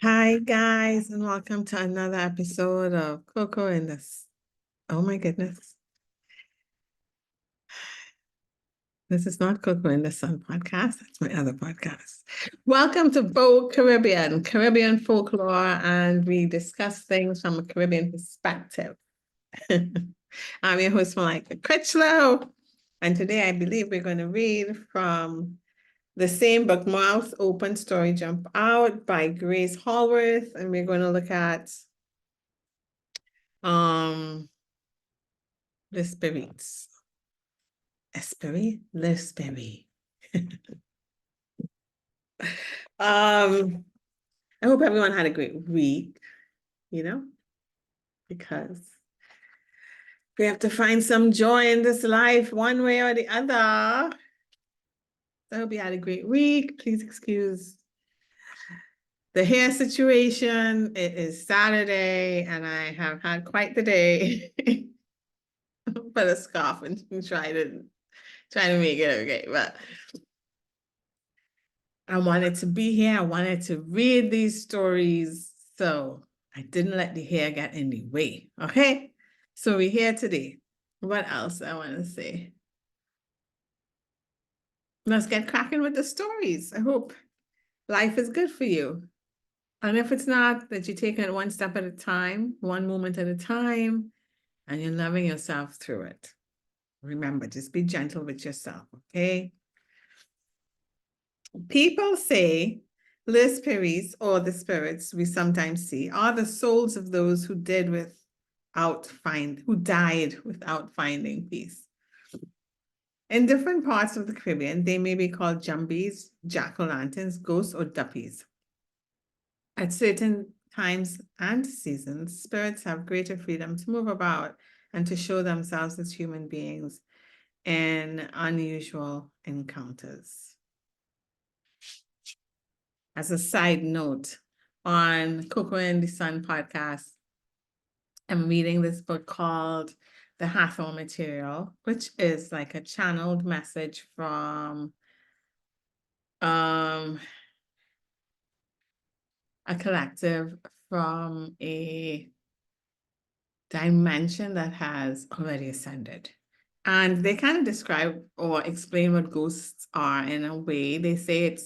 Hi, guys, and welcome to another episode of Coco in this. Oh my goodness. This is not Coco in the Sun podcast. That's my other podcast. Welcome to Folk Caribbean folklore, and we discuss things from a Caribbean perspective. I'm your host, Malika Critchlow, and today I believe we're going to read from the same book, Mouth Open, Story Jump Out by Grace Hallworth, and we're going to look at the spirits. Esprit, l'esprit. I hope everyone had a great week, because we have to find some joy in this life one way or the other. I hope you had a great week. Please excuse the hair situation. It is Saturday and I have had quite the day. Put a scarf and try to make it okay. But I wanted to be here. I wanted to read these stories. So I didn't let the hair get in the way. Okay. So we're here today. What else I want to say? Let's get cracking with the stories. I hope life is good for you. And if it's not, that you're taking it one step at a time, one moment at a time, and you're loving yourself through it. Remember, just be gentle with yourself, okay? People say les spirits, or the spirits we sometimes see, are the souls of those who died without finding peace. In different parts of the Caribbean, they may be called jumbies, jack-o'-lanterns, ghosts, or duppies. At certain times and seasons, spirits have greater freedom to move about and to show themselves as human beings in unusual encounters. As a side note, on Coco and the Sun podcast, I'm reading this book called The Hathor Material, which is like a channeled message from a collective from a dimension that has already ascended. And they kind of describe or explain what ghosts are in a way. They say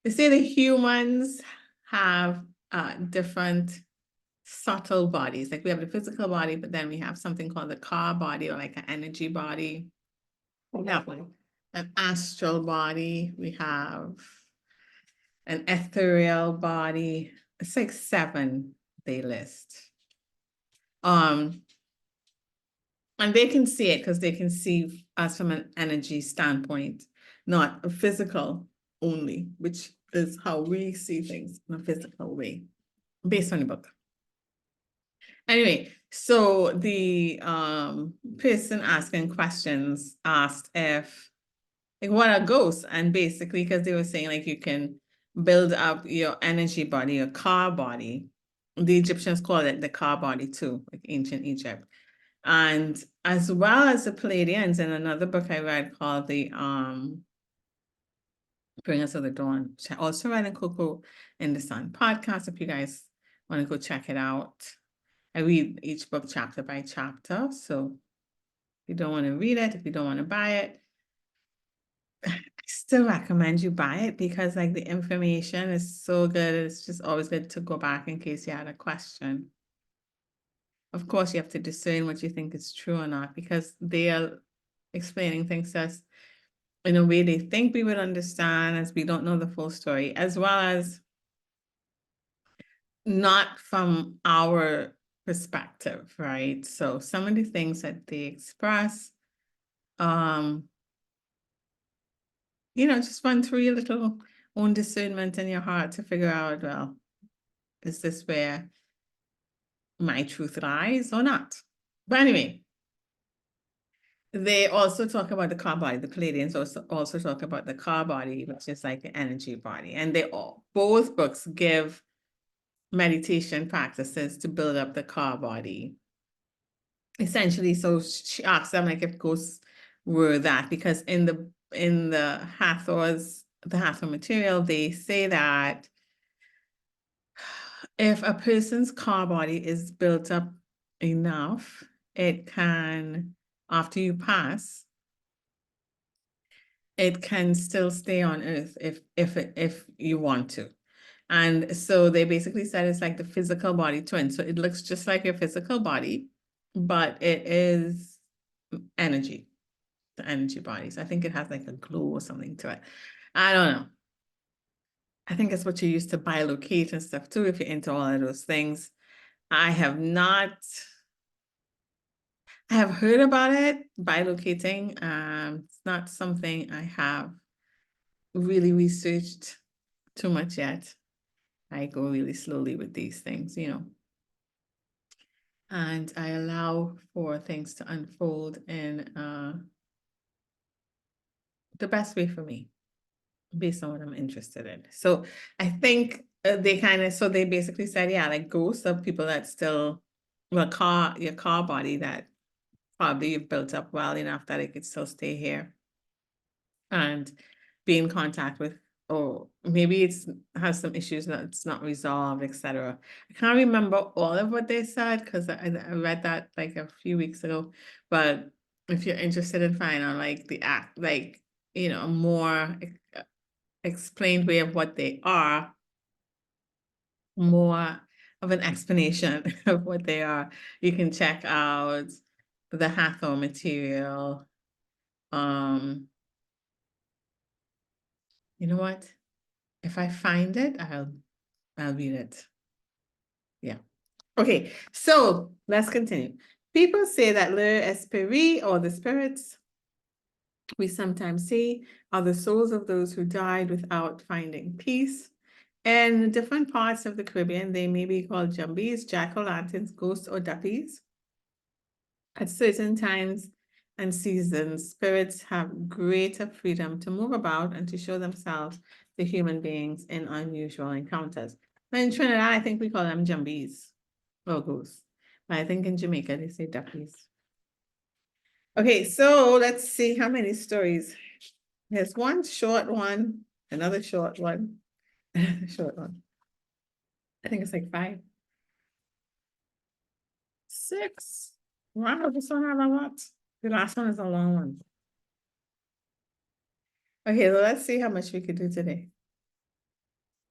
the humans have different subtle bodies. Like we have the physical body, but then we have something called the car body, or like an energy body. We have like an astral body. We have an ethereal body. It's like 7 they list. And they can see it because they can see us from an energy standpoint, not a physical only, which is how we see things in a physical way, based on the book. Anyway, so the person asking questions asked if, like, what are ghosts? And basically, because they were saying, like, you can build up your energy body, your car body. The Egyptians called it the car body too, like ancient Egypt. And as well as the Palladians, in another book I read called the Bring Us to the Dawn, which I also read in Coco in the Sun podcast, if you guys want to go check it out. I read each book chapter by chapter. So if you don't want to read it, if you don't want to buy it, I still recommend you buy it because like the information is so good. It's just always good to go back in case you had a question. Of course, you have to discern what you think is true or not because they are explaining things to us in a way they think we would understand, as we don't know the full story, as well as not from our perspective, right? So some of the things that they express, just run through your little own discernment in your heart to figure out, well, is this where my truth lies or not? But anyway, they also talk about the car body. The Palladians also talk about the car body, which is like the energy body. And both books give meditation practices to build up the car body. Essentially, so she asks them like if ghosts were that, because in the Hathor material, they say that if a person's car body is built up enough, it can, after you pass, it can still stay on Earth if you want to. And so they basically said it's like the physical body twin. So it looks just like your physical body, but it is energy, the energy bodies. I think it has like a glow or something to it. I don't know. I think it's what you use to bilocate and stuff too, if you're into all of those things. I have not, I have heard about it, bilocating. It's not something I have really researched too much yet. I go really slowly with these things, you know. And I allow for things to unfold in the best way for me, based on what I'm interested in. So I think they kind of, so they basically said, yeah, like ghosts of people that still, well, your car body that probably you've built up well enough that it could still stay here and be in contact with, or maybe it's has some issues that's not resolved, etc. I can't remember all of what they said because I read that like a few weeks ago. But if you're interested in finding out like the act, like, you know, a more explained way of what they are, more of an explanation of what they are, you can check out the Hathor material. You know what? If I find it, I'll read it. Yeah. Okay, so let's continue. People say that le esprit, or the spirits we sometimes see, are the souls of those who died without finding peace. In different parts of the Caribbean, they may be called jumbies, jack-o'-lanterns, ghosts, or duppies. At certain times and seasons, spirits have greater freedom to move about and to show themselves to human beings in unusual encounters. But in Trinidad, I think we call them jumbies or ghosts. But I think in Jamaica, they say duppies. Okay, so let's see how many stories. There's one short one, another short one, another short one. I think it's like 5. 6. Wow, this one have a lot. The last one is a long one. Okay, so let's see how much we could do today.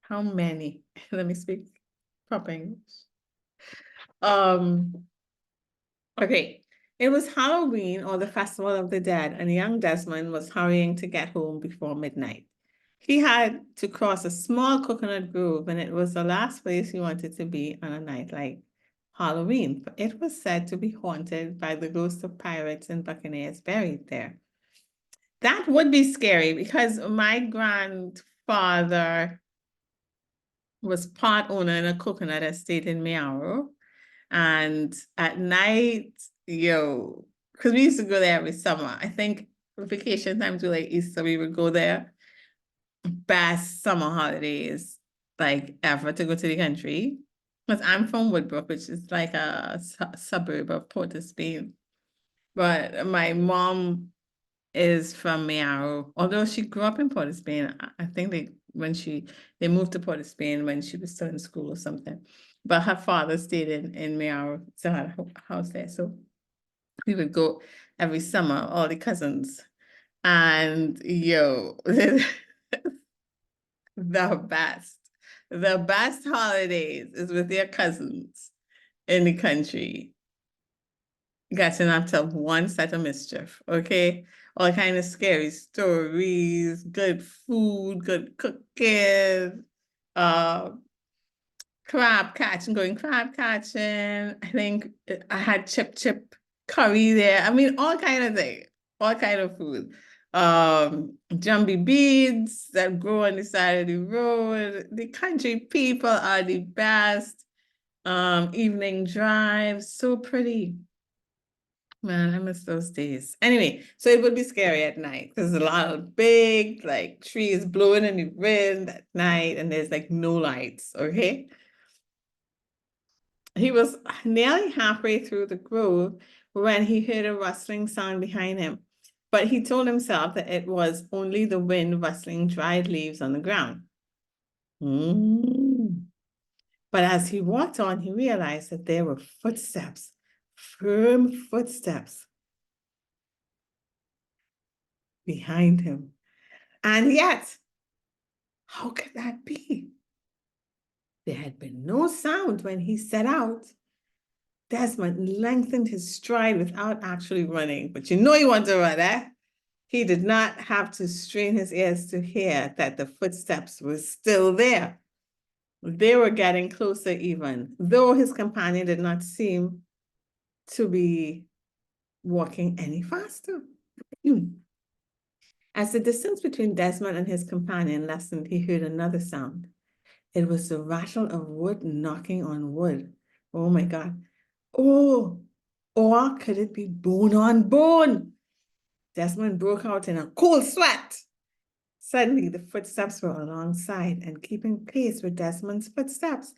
How many? Let me speak proper English. Okay. It was Halloween, or the Festival of the Dead, and young Desmond was hurrying to get home before midnight. He had to cross a small coconut grove, and it was the last place he wanted to be on a night like Halloween. It was said to be haunted by the ghosts of pirates and buccaneers buried there. That would be scary because my grandfather was part owner in a coconut estate in Miaro. And at night, yo, because we used to go there every summer. I think vacation times were like Easter, we would go there. Best summer holidays like ever to go to the country. Because I'm from Woodbrook, which is like a suburb of Port of Spain. But my mom is from Miaro, although she grew up in Port of Spain. I think they moved to Port of Spain when she was still in school or something. But her father stayed in Miaro, so had a house there. So we would go every summer, all the cousins. And yo, the best, the best holidays is with your cousins in the country. Getting up to one set of mischief, okay? All kind of scary stories, good food, good cooking, uh, crab catching, going crab catching. I think I had chip curry there. I mean, all kind of things, all kind of food. Jumbie beads that grow on the side of the road. The country people are the best. Evening drives, so pretty. Man, I miss those days. Anyway, so it would be scary at night. There's a lot of big, like, trees blowing in the wind at night, and there's like no lights, okay? He was nearly halfway through the grove when he heard a rustling sound behind him. But he told himself that it was only the wind rustling dried leaves on the ground. But as he walked on, he realized that there were footsteps, firm footsteps behind him. And yet, how could that be? There had been no sound when he set out. Desmond lengthened his stride without actually running. But you know he wanted to run, eh? He did not have to strain his ears to hear that the footsteps were still there. They were getting closer even, though his companion did not seem to be walking any faster. As the distance between Desmond and his companion lessened, he heard another sound. It was the rattle of wood knocking on wood. Oh my God. Oh, or could it be bone on bone? Desmond broke out in a cold sweat. Suddenly, the footsteps were alongside and keeping pace with Desmond's footsteps.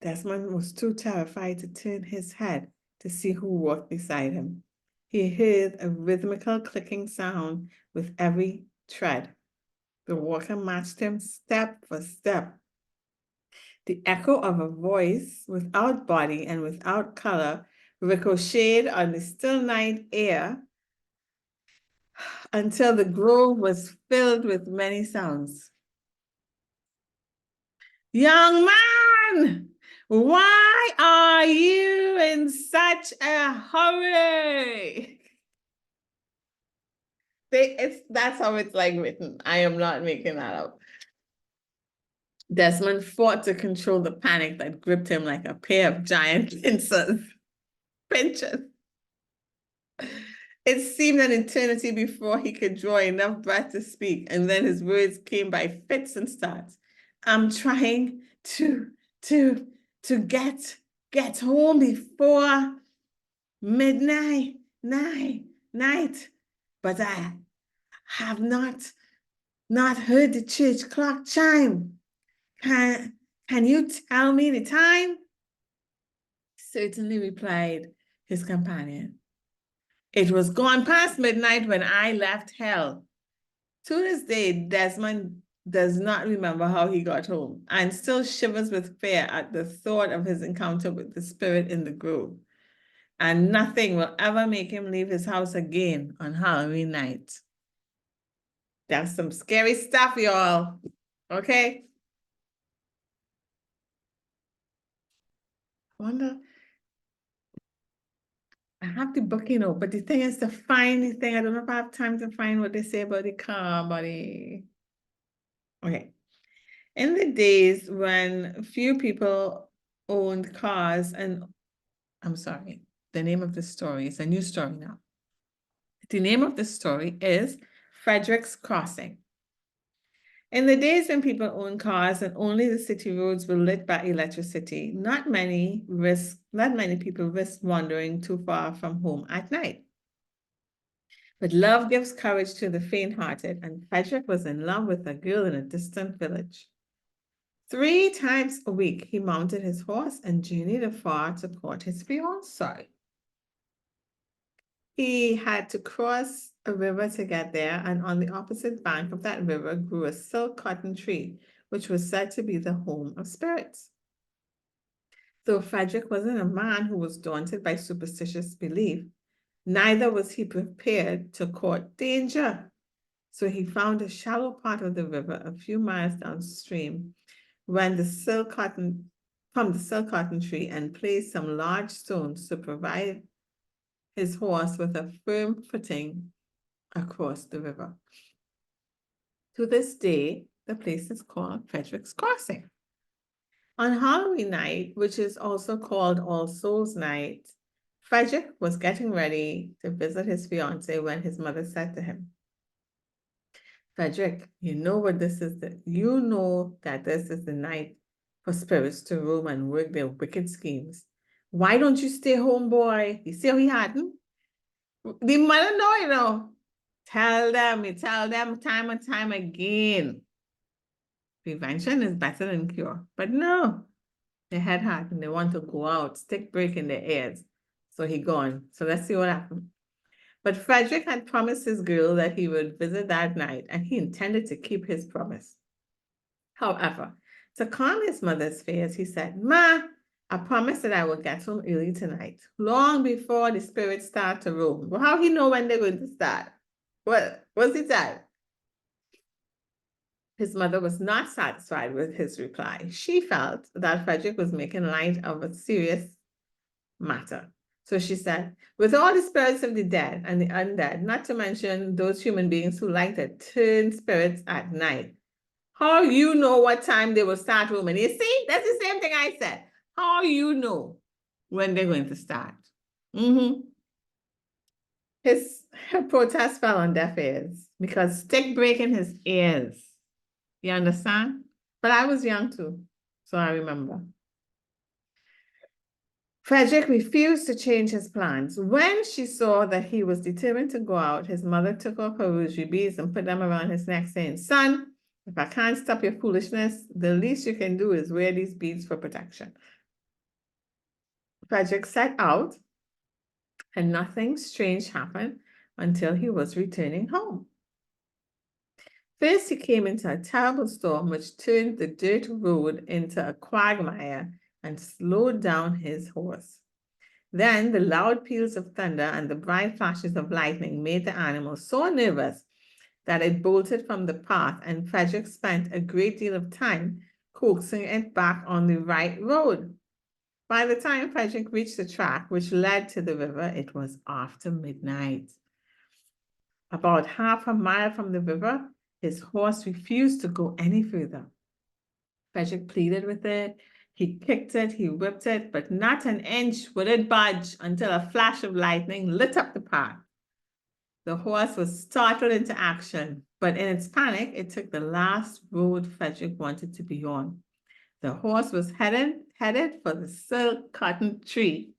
Desmond was too terrified to turn his head to see who walked beside him. He heard a rhythmical clicking sound with every tread. The walker matched him step for step. The echo of a voice without body and without color ricocheted on the still night air until the grove was filled with many sounds. Young man, why are you in such a hurry? That's how it's like written. I am not making that up. Desmond fought to control the panic that gripped him like a pair of giant pinchers. It seemed an eternity before he could draw enough breath to speak, and then his words came by fits and starts. I'm trying to get home before midnight, night, but I have not heard the church clock chime. Can you tell me the time? Certainly, replied his companion. It was gone past midnight when I left hell. To this day, Desmond does not remember how he got home and still shivers with fear at the thought of his encounter with the spirit in the grove. And nothing will ever make him leave his house again on Halloween night. That's some scary stuff, y'all. Okay? I wonder, I have the book, but the thing is to find the thing. I don't know if I have time to find what they say about the car, buddy. Okay. In the days when few people owned cars, and I'm sorry, the name of the story is a new story now. The name of the story is Frederick's Crossing. In the days when people owned cars and only the city roads were lit by electricity, not many people risked wandering too far from home at night. But love gives courage to the faint-hearted, and Frederick was in love with a girl in a distant village. 3 times a week, he mounted his horse and journeyed afar to court his fiancée. He had to cross a river to get there, and on the opposite bank of that river grew a silk cotton tree, which was said to be the home of spirits. Though Frederick wasn't a man who was daunted by superstitious belief, neither was he prepared to court danger. So he found a shallow part of the river a few miles downstream from the silk cotton tree and placed some large stones to provide his horse with a firm footing across the river. To this day, the place is called Frederick's Crossing. On Halloween night, which is also called All Souls Night, Frederick was getting ready to visit his fiancée when his mother said to him, Frederick, you know that this is the night for spirits to roam and work their wicked schemes. Why don't you stay home, boy? You see how he hadn't? The mother know. Tell them time and time again. Prevention is better than cure. But no, they had heart and they want to go out, stick break in their ears. So he gone. So let's see what happened. But Frederick had promised his girl that he would visit that night, and he intended to keep his promise. However, To calm his mother's fears, he said, Ma, I promised that I would get home early tonight, long before the spirits start to roam. Well, how he know when they're going to start? What's the time? His mother was not satisfied with his reply. She felt that Frederick was making light of a serious matter. So she said, with all the spirits of the dead and the undead, not to mention those human beings who like to turn spirits at night, how you know what time they will start roaming? You see, that's the same thing I said. How you know when they're going to start? Mm-hmm. His protest fell on deaf ears because stick breaking his ears. You understand? But I was young too, so I remember. Frederick refused to change his plans. When she saw that he was determined to go out, his mother took off her rosary beads and put them around his neck, saying, Son, if I can't stop your foolishness, the least you can do is wear these beads for protection. Frederick set out, and nothing strange happened until he was returning home. First, he came into a terrible storm which turned the dirt road into a quagmire and slowed down his horse. Then the loud peals of thunder and the bright flashes of lightning made the animal so nervous that it bolted from the path, and Frederick spent a great deal of time coaxing it back on the right road. By the time Frederick reached the track which led to the river, it was after midnight. About half a mile from the river, his horse refused to go any further. Frederick pleaded with it. He kicked it, he whipped it, but not an inch would it budge until a flash of lightning lit up the path. The horse was startled into action, but in its panic, it took the last road Frederick wanted to be on. The horse was headed for the silk cotton tree.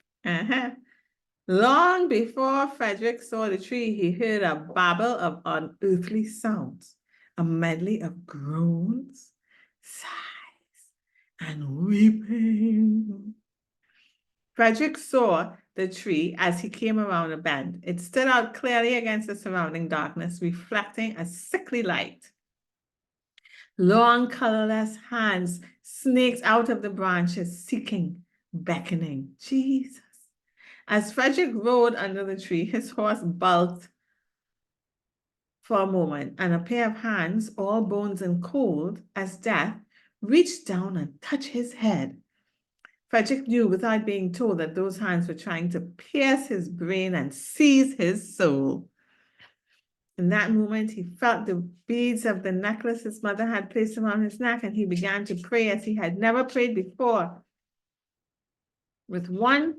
Long before Frederick saw the tree, he heard a babble of unearthly sounds, a medley of groans, sighs, and weeping. Frederick saw the tree as he came around a bend. It stood out clearly against the surrounding darkness, reflecting a sickly light. Long, colorless hands snaked out of the branches, seeking, beckoning. Jesus. As Frederick rode under the tree, his horse bulked for a moment, and a pair of hands, all bones and cold as death, reached down and touched his head. Frederick knew without being told that those hands were trying to pierce his brain and seize his soul. In that moment, he felt the beads of the necklace his mother had placed around his neck, and he began to pray as he had never prayed before. With one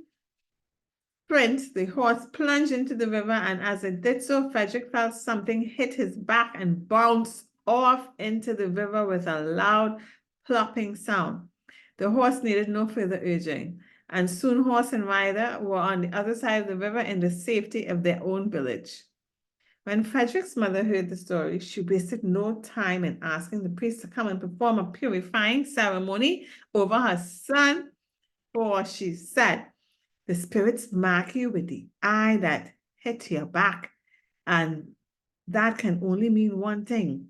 sprint, the horse plunged into the river, and as it did so, Frederick felt something hit his back and bounced off into the river with a loud plopping sound. The horse needed no further urging, and soon horse and rider were on the other side of the river in the safety of their own village. When Frederick's mother heard the story, she wasted no time in asking the priest to come and perform a purifying ceremony over her son, for she said, the spirits mark you with the eye that hit your back, and that can only mean one thing.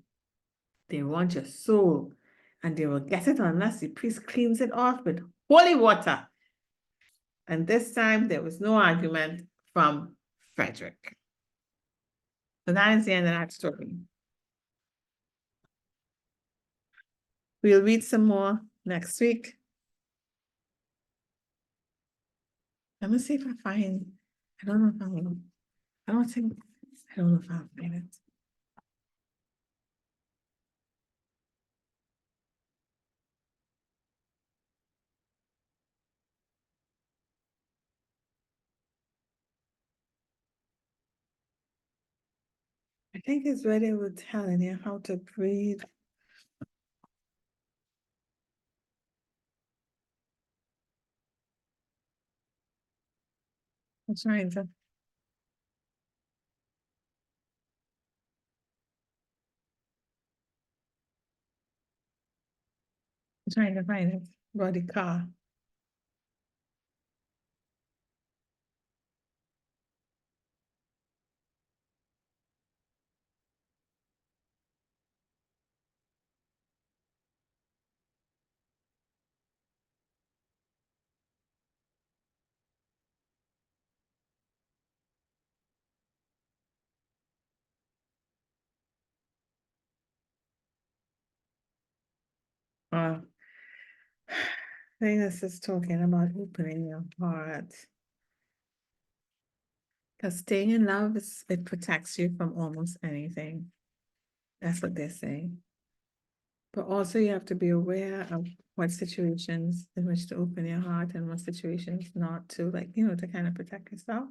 They want your soul, and they will get it unless the priest cleans it off with holy water. And this time, there was no argument from Frederick. So that is the end of that story. We'll read some more next week. Let me see if I find, I don't know if I will. I don't know if I'll find it. I think it's where they were telling you how to breathe. I'm trying to. I'm trying to find it. Body car. I think this is talking about opening your heart. Because staying in love it protects you from almost anything. That's what they're saying. But also you have to be aware of what situations in which to open your heart and what situations not to, like, to kind of protect yourself.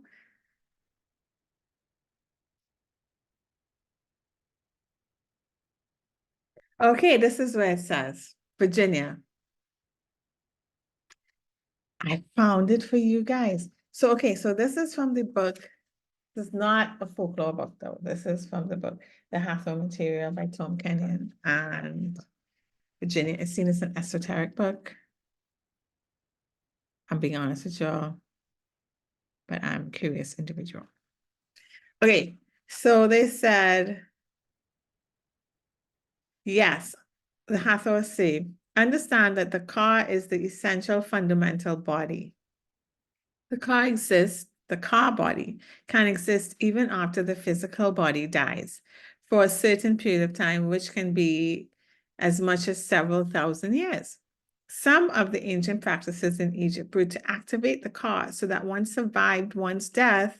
Okay, this is where it says, Virginia. I found it for you guys. So, okay, so this is from the book. This is not a folklore book, though. This is from the book, The Hathor Material by Tom Kenyon and Virginia. It's seen as an esoteric book. I'm being honest with y'all, but I'm a curious individual. Okay, so they said, yes, the Hathor say, understand that the car is the essential fundamental body. The car body can exist even after the physical body dies for a certain period of time, which can be as much as several thousand years. Some of the ancient practices in Egypt were to activate the car so that one survived one's death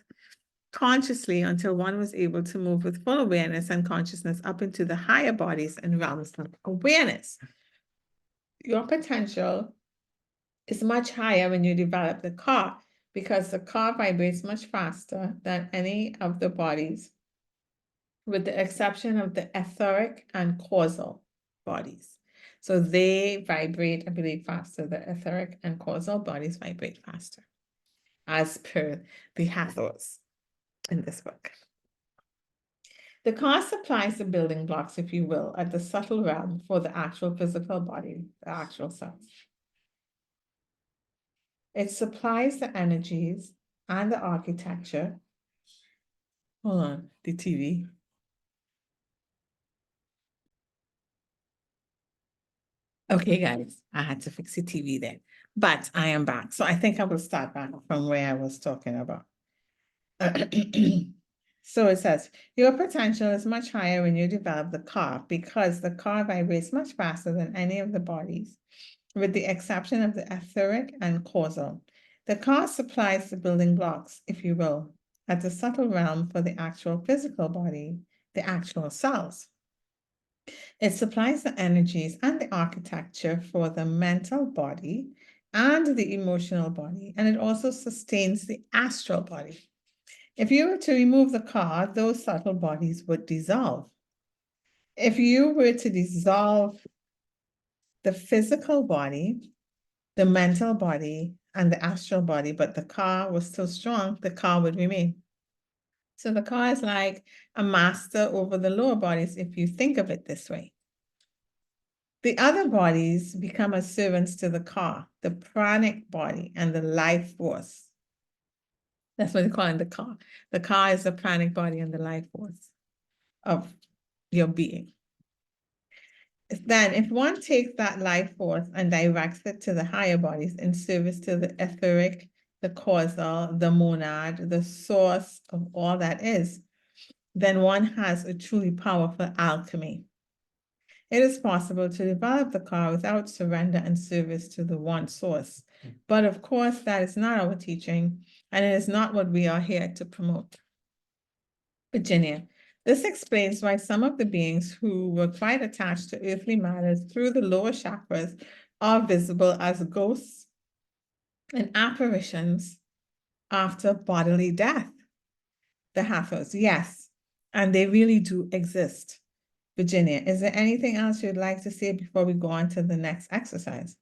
consciously until one was able to move with full awareness and consciousness up into the higher bodies and realms of awareness. Your potential is much higher when you develop the car because the car vibrates much faster than any of the bodies, with the exception of the etheric and causal bodies. So they vibrate, I believe, faster. The etheric and causal bodies vibrate faster, as per the Hathors in this book. The car supplies the building blocks, if you will, at the subtle realm for the actual physical body, the actual self. It supplies the energies and the architecture. Hold on, the TV. Okay, guys, I had to fix the TV then, but I am back. So I think I will start back from where I was talking about. So it says, your potential is much higher when you develop the car because the car vibrates much faster than any of the bodies, with the exception of the etheric and causal. The car supplies the building blocks, if you will, at the subtle realm for the actual physical body, the actual cells. It supplies the energies and the architecture for the mental body and the emotional body, and it also sustains the astral body. If you were to remove the car, those subtle bodies would dissolve. If you were to dissolve the physical body, the mental body, and the astral body, but the car was still strong, the car would remain. So the car is like a master over the lower bodies if you think of it this way. The other bodies become as servants to the car, the pranic body and the life force. That's what they call it, the car. The car is the pranic body and the life force of your being. Then, if one takes that life force and directs it to the higher bodies in service to the etheric, the causal, the monad, the source of all that is, then one has a truly powerful alchemy. It is possible to develop the car without surrender and service to the one source. But of course, that is not our teaching, and it is not what we are here to promote. Virginia, this explains why some of the beings who were quite attached to earthly matters through the lower chakras are visible as ghosts and apparitions after bodily death. The Hathors, yes, and they really do exist. Virginia, is there anything else you'd like to say before we go on to the next exercise?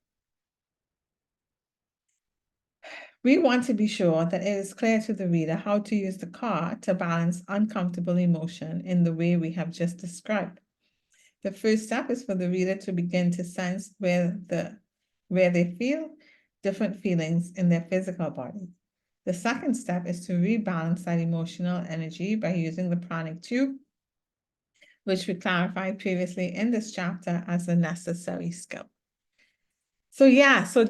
We want to be sure that it is clear to the reader how to use the car to balance uncomfortable emotion in the way we have just described. The first step is for the reader to begin to sense where they feel different feelings in their physical body. The second step is to rebalance that emotional energy by using the pranic tube, which we clarified previously in this chapter as a necessary skill. So yeah, so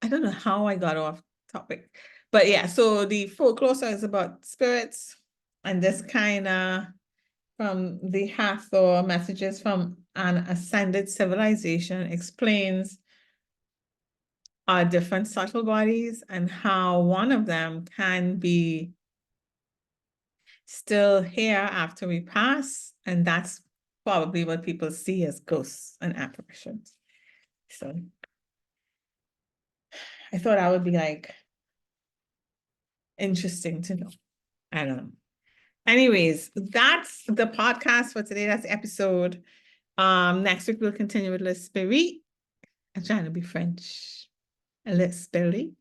I don't know how I got off topic, but yeah, so the folklore is about spirits and this kind of from the Hathor Messages from an Ascended Civilization explains our different subtle bodies and how one of them can be still here after we pass, and that's probably what people see as ghosts and apparitions. So I thought that would be like interesting to know. I don't know. Anyways, that's the podcast for today. That's the episode. Next week we'll continue with Le Spirit. I'm trying to be French. Le Spirit,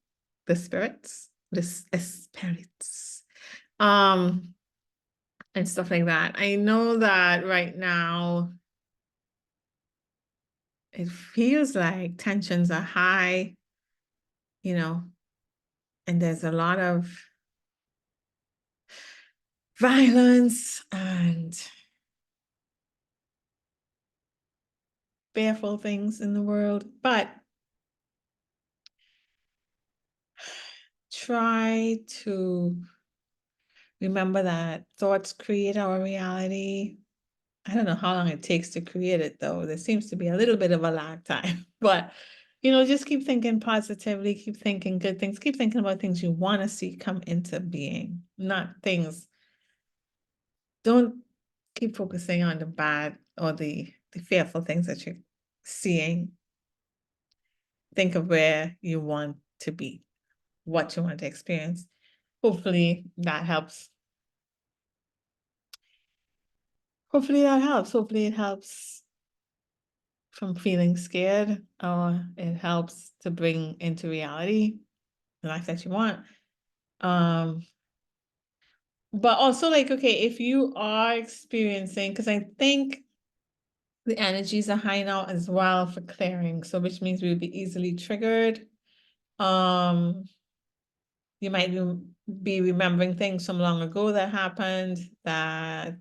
the spirits, the spirits. And stuff like that. I know that right now it feels like tensions are high, you know, and there's a lot of violence and fearful things in the world, but try to remember that thoughts create our reality. I don't know how long it takes to create it, though. There seems to be a little bit of a lag time, but just keep thinking positively, keep thinking good things, keep thinking about things you want to see come into being, not things. Don't keep focusing on the bad or the fearful things that you're seeing. Think of where you want to be, what you want to experience. Hopefully that helps. Hopefully that helps. Hopefully it helps from feeling scared, or it helps to bring into reality the life that you want. But also, like, okay, if you are experiencing, because I think the energies are high now as well for clearing, so which means we'll be easily triggered. You might be remembering things from long ago that happened that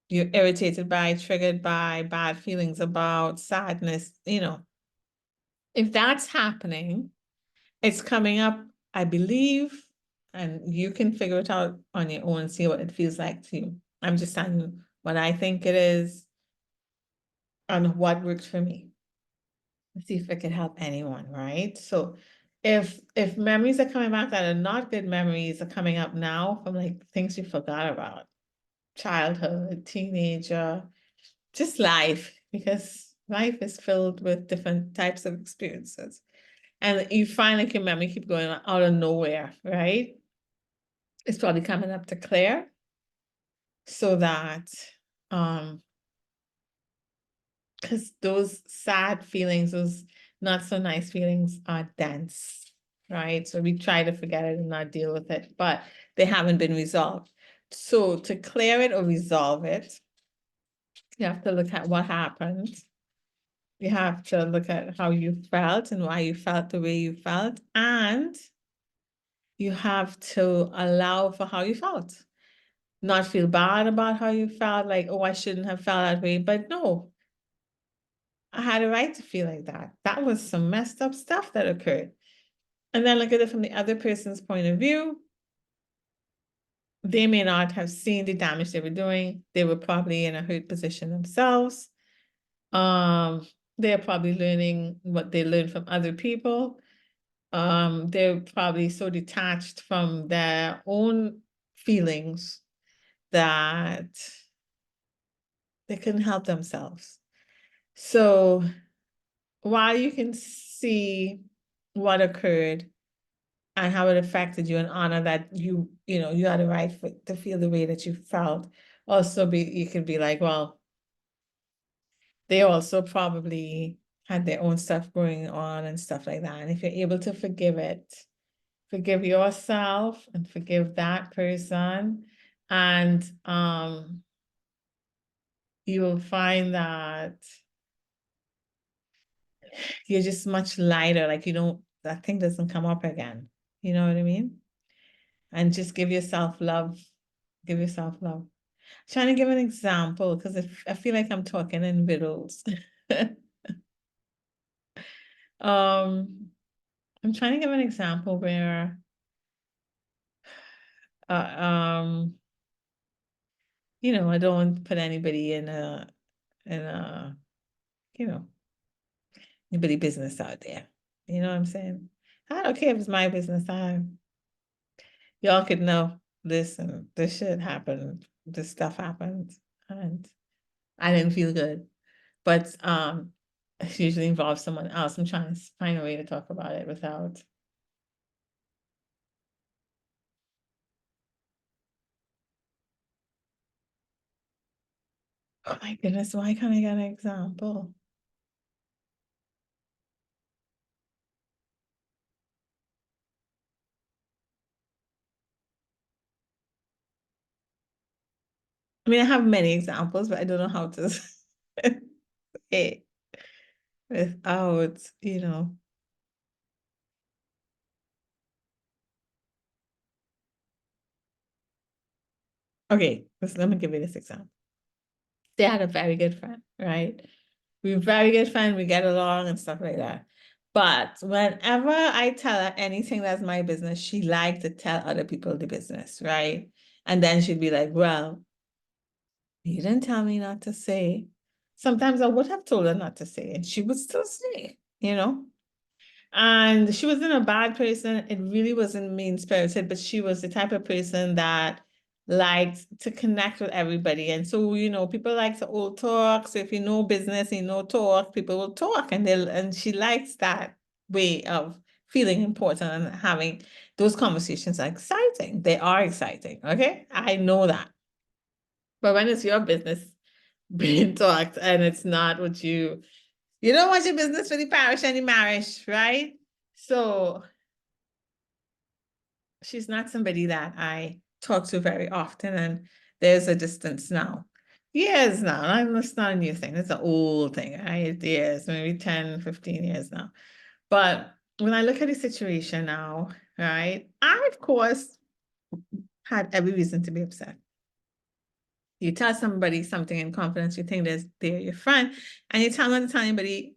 you're irritated by, triggered by, bad feelings about, sadness, If that's happening, it's coming up, I believe, and you can figure it out on your own and see what it feels like to you. I'm just telling you what I think it is and what works for me. Let's see if it can help anyone, right? So if memories are coming back that are not good memories are coming up now from like things you forgot about, childhood, teenager, just life, because life is filled with different types of experiences. And you find like your memory keep going out of nowhere, right? It's probably coming up to clear so that because those sad feelings, those not so nice feelings are dense, right? So we try to forget it and not deal with it, but they haven't been resolved. So to clear it or resolve it, you have to look at what happened. You have to look at how you felt and why you felt the way you felt, and you have to allow for how you felt. Not feel bad about how you felt, like, oh, I shouldn't have felt that way, but no, I had a right to feel like that. That was some messed up stuff that occurred. And then look at it from the other person's point of view. They may not have seen the damage they were doing. They were probably in a hurt position themselves. They're probably learning what they learned from other people. They're probably so detached from their own feelings that they couldn't help themselves. So while you can see what occurred and how it affected you and honor that you had a right to feel the way that you felt, also you could be like, well, they also probably had their own stuff going on and stuff like that. And if you're able to forgive it, forgive yourself and forgive that person, and you will find that you're just much lighter, like that thing doesn't come up again. You know what I mean? And just give yourself love. Give yourself love. Trying to give an example because I feel like I'm talking in riddles. I'm trying to give an example where uh, um I don't put anybody in a, you know, anybody business out there. You know what I'm saying? I don't care if it's my business. Y'all could know this and this shit happened, this stuff happened, and I didn't feel good. But it usually involves someone else. I'm trying to find a way to talk about it without. Oh my goodness, why can't I get an example? I mean, I have many examples, but I don't know how to say it without. Okay, let me give you this example. They had a very good friend, right? We're very good friends, we get along and stuff like that. But whenever I tell her anything that's my business, she likes to tell other people the business, right? And then she'd be like, well, you didn't tell me not to say. Sometimes I would have told her not to say, and she would still say. And she wasn't a bad person. It really wasn't mean-spirited, but she was the type of person that liked to connect with everybody. And so, people like to old talk. So if you know business, you know talk, people will talk. And she likes that way of feeling important and having those conversations are exciting. They are exciting. Okay. I know that. But when it's your business being talked and it's not what you don't want your business for the parish and the marriage, right? So she's not somebody that I talk to very often, and there's a distance now. Years now. It's not a new thing. It's an old thing, right? Years, maybe 10, 15 years now. But when I look at the situation now, right, I, of course, had every reason to be upset. You tell somebody something in confidence, you think they're your friend, and you tell them to tell anybody,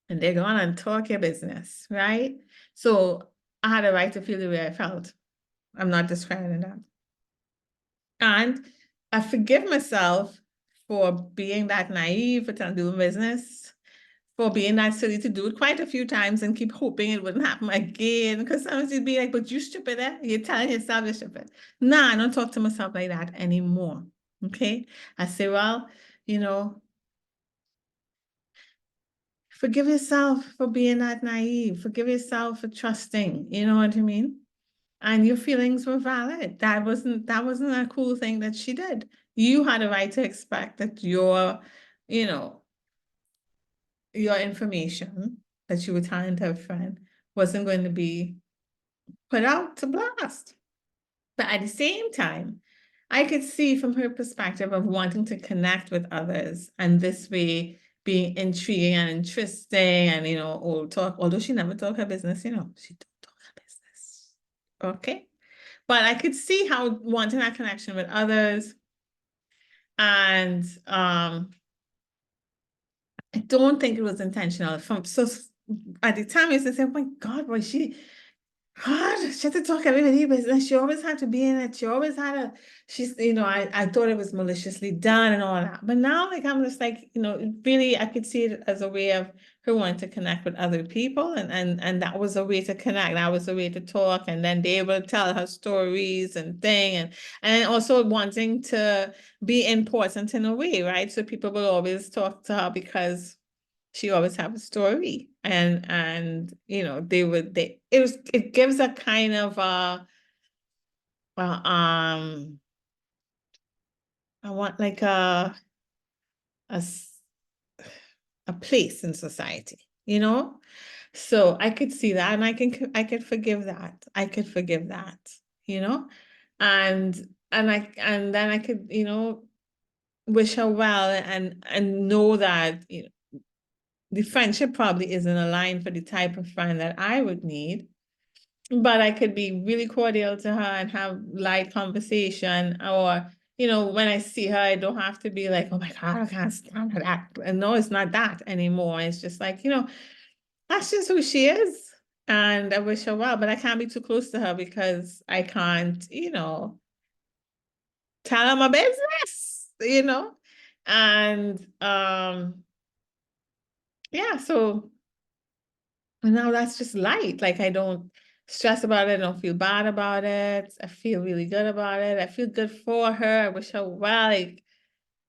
and they're going and talk your business, right? So I had a right to feel the way I felt. I'm not discrediting that. And I forgive myself for being that naive, for trying to do business, for being that silly to do it quite a few times and keep hoping it wouldn't happen again. Because sometimes you'd be like, but you stupid, eh? You're telling yourself you're stupid. Nah, I don't talk to myself like that anymore. Okay. I say, well, you know, forgive yourself for being that naive. Forgive yourself for trusting. You know what I mean? And your feelings were valid. That wasn't a cool thing that she did. You had a right to expect that you know, your information that you were telling to a friend wasn't going to be put out to blast. But at the same time, I could see from her perspective of wanting to connect with others and this way being intriguing and interesting and old talk, although she never talked her business, she don't talk her business. Okay. But I could see how wanting that connection with others and I don't think it was intentional. At the time I used to say, oh my God, was she had to talk everybody business. She always had to be in it. She always had I thought it was maliciously done and all that. But now, like, I'm just like, really, I could see it as a way of her wanting to connect with other people. And that was a way to connect. That was a way to talk. And then they will tell her stories and thing. And also wanting to be important in a way, right? So people will always talk to her because she always have a story and it gives a kind of I want like a a place in society, so I could see that and I could forgive that. I could forgive that, you know and then I could wish her well and know that the friendship probably isn't aligned for the type of friend that I would need, but I could be really cordial to her and have light conversation. Or, when I see her, I don't have to be like, oh my God, I can't stand her. And no, it's not that anymore. It's just like, that's just who she is. And I wish her well, but I can't be too close to her because I can't, tell them my business, you know? And yeah, so now that's just light. Like I don't stress about it, I don't feel bad about it. I feel really good about it. I feel good for her. I wish her well, like,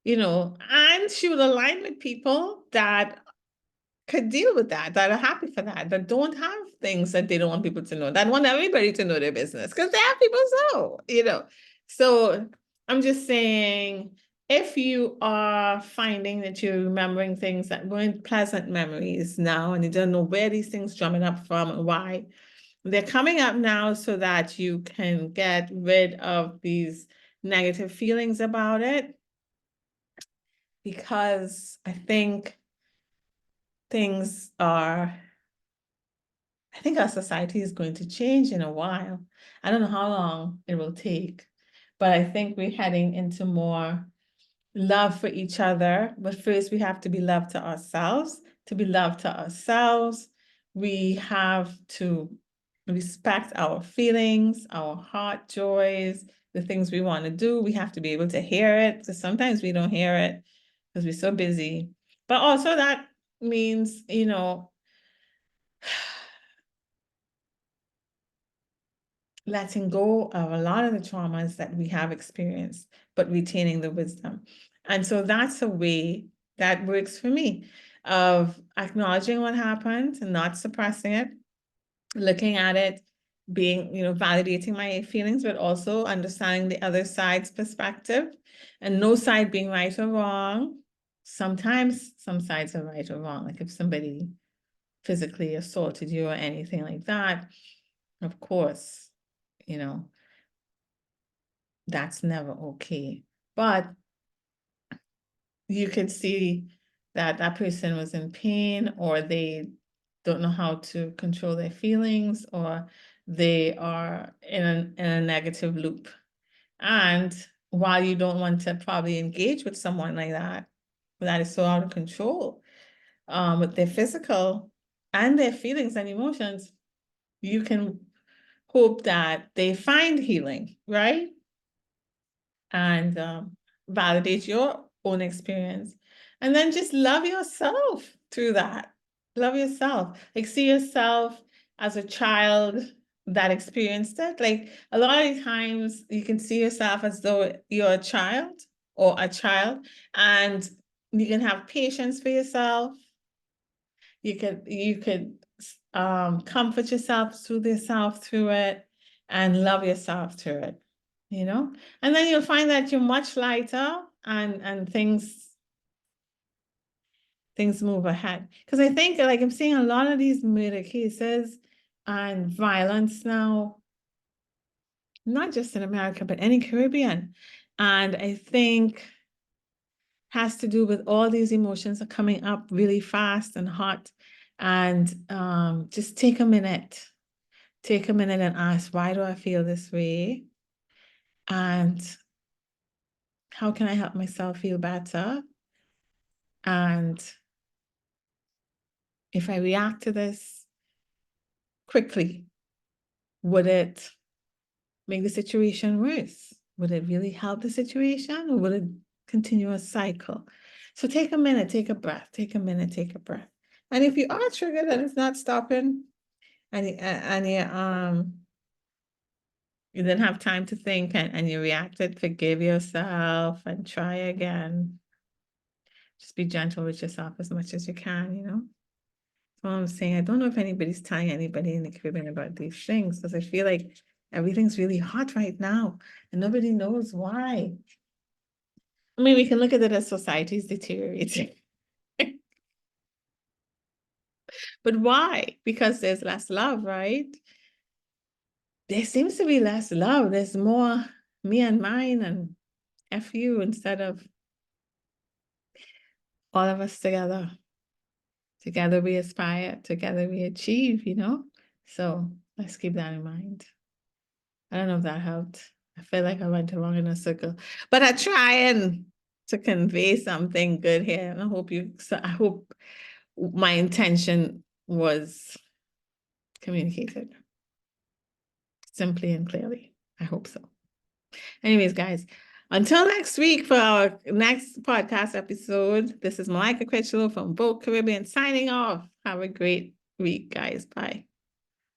and she would align with people that could deal with that, that are happy for that don't have things that they don't want people to know, that want everybody to know their business because they have people so. So I'm just saying, if you are finding that you're remembering things that weren't pleasant memories now and you don't know where these things drumming up from and why, they're coming up now so that you can get rid of these negative feelings about it. Because I think things are I think our society is going to change in a while. I don't know how long it will take, but I think we're heading into more love for each other. But first, we have to be loved to ourselves. To be loved to ourselves, we have to respect our feelings, our heart joys, the things we want to do. We have to be able to hear it, because sometimes we don't hear it because we're so busy. But also that means, letting go of a lot of the traumas that we have experienced, but retaining the wisdom. And so that's a way that works for me, of acknowledging what happened and not suppressing it, looking at it, being, validating my feelings, but also understanding the other side's perspective, and no side being right or wrong. Sometimes some sides are right or wrong. Like if somebody physically assaulted you or anything like that, of course, you know, that's never okay. But you could see that that person was in pain, or they don't know how to control their feelings, or they are in a negative loop. And while you don't want to probably engage with someone like that is so out of control, with their physical and their feelings and emotions, you can hope that they find healing, right? And validate your own experience. And then just love yourself through that. Love yourself. Like see yourself as a child that experienced it. Like a lot of times you can see yourself as though you're a child or a child, and you can have patience for yourself. You could comfort yourself, soothe yourself through it, and love yourself through it, and then you'll find that you're much lighter, and things move ahead. Because I think, like, I'm seeing a lot of these murder cases and violence now, not just in America, but any Caribbean. And I think has to do with all these emotions are coming up really fast and hot. And just take a minute and ask, why do I feel this way? And how can I help myself feel better? And if I react to this quickly, would it make the situation worse? Would it really help the situation, or would it continue a cycle? So take a minute, take a breath, take a minute, take a breath. And if you are triggered and it's not stopping, and you didn't have time to think, and you reacted, forgive yourself and try again. Just be gentle with yourself as much as you can. So I'm saying, I don't know if anybody's telling anybody in the Caribbean about these things, because I feel like everything's really hot right now and nobody knows why. I mean, we can look at it as society's deteriorating. But why? Because there's less love, right? There seems to be less love. There's more me and mine and F you, instead of all of us together. Together we aspire, together we achieve. So let's keep that in mind. I don't know if that helped. I feel like I went around in a circle, but I trying to convey something good here. And I hope my intention was communicated simply and clearly. I hope so. Anyways, guys, Until next week for our next podcast episode, this is Malika Critchlow from Boat Caribbean signing off. Have a great week, guys. Bye.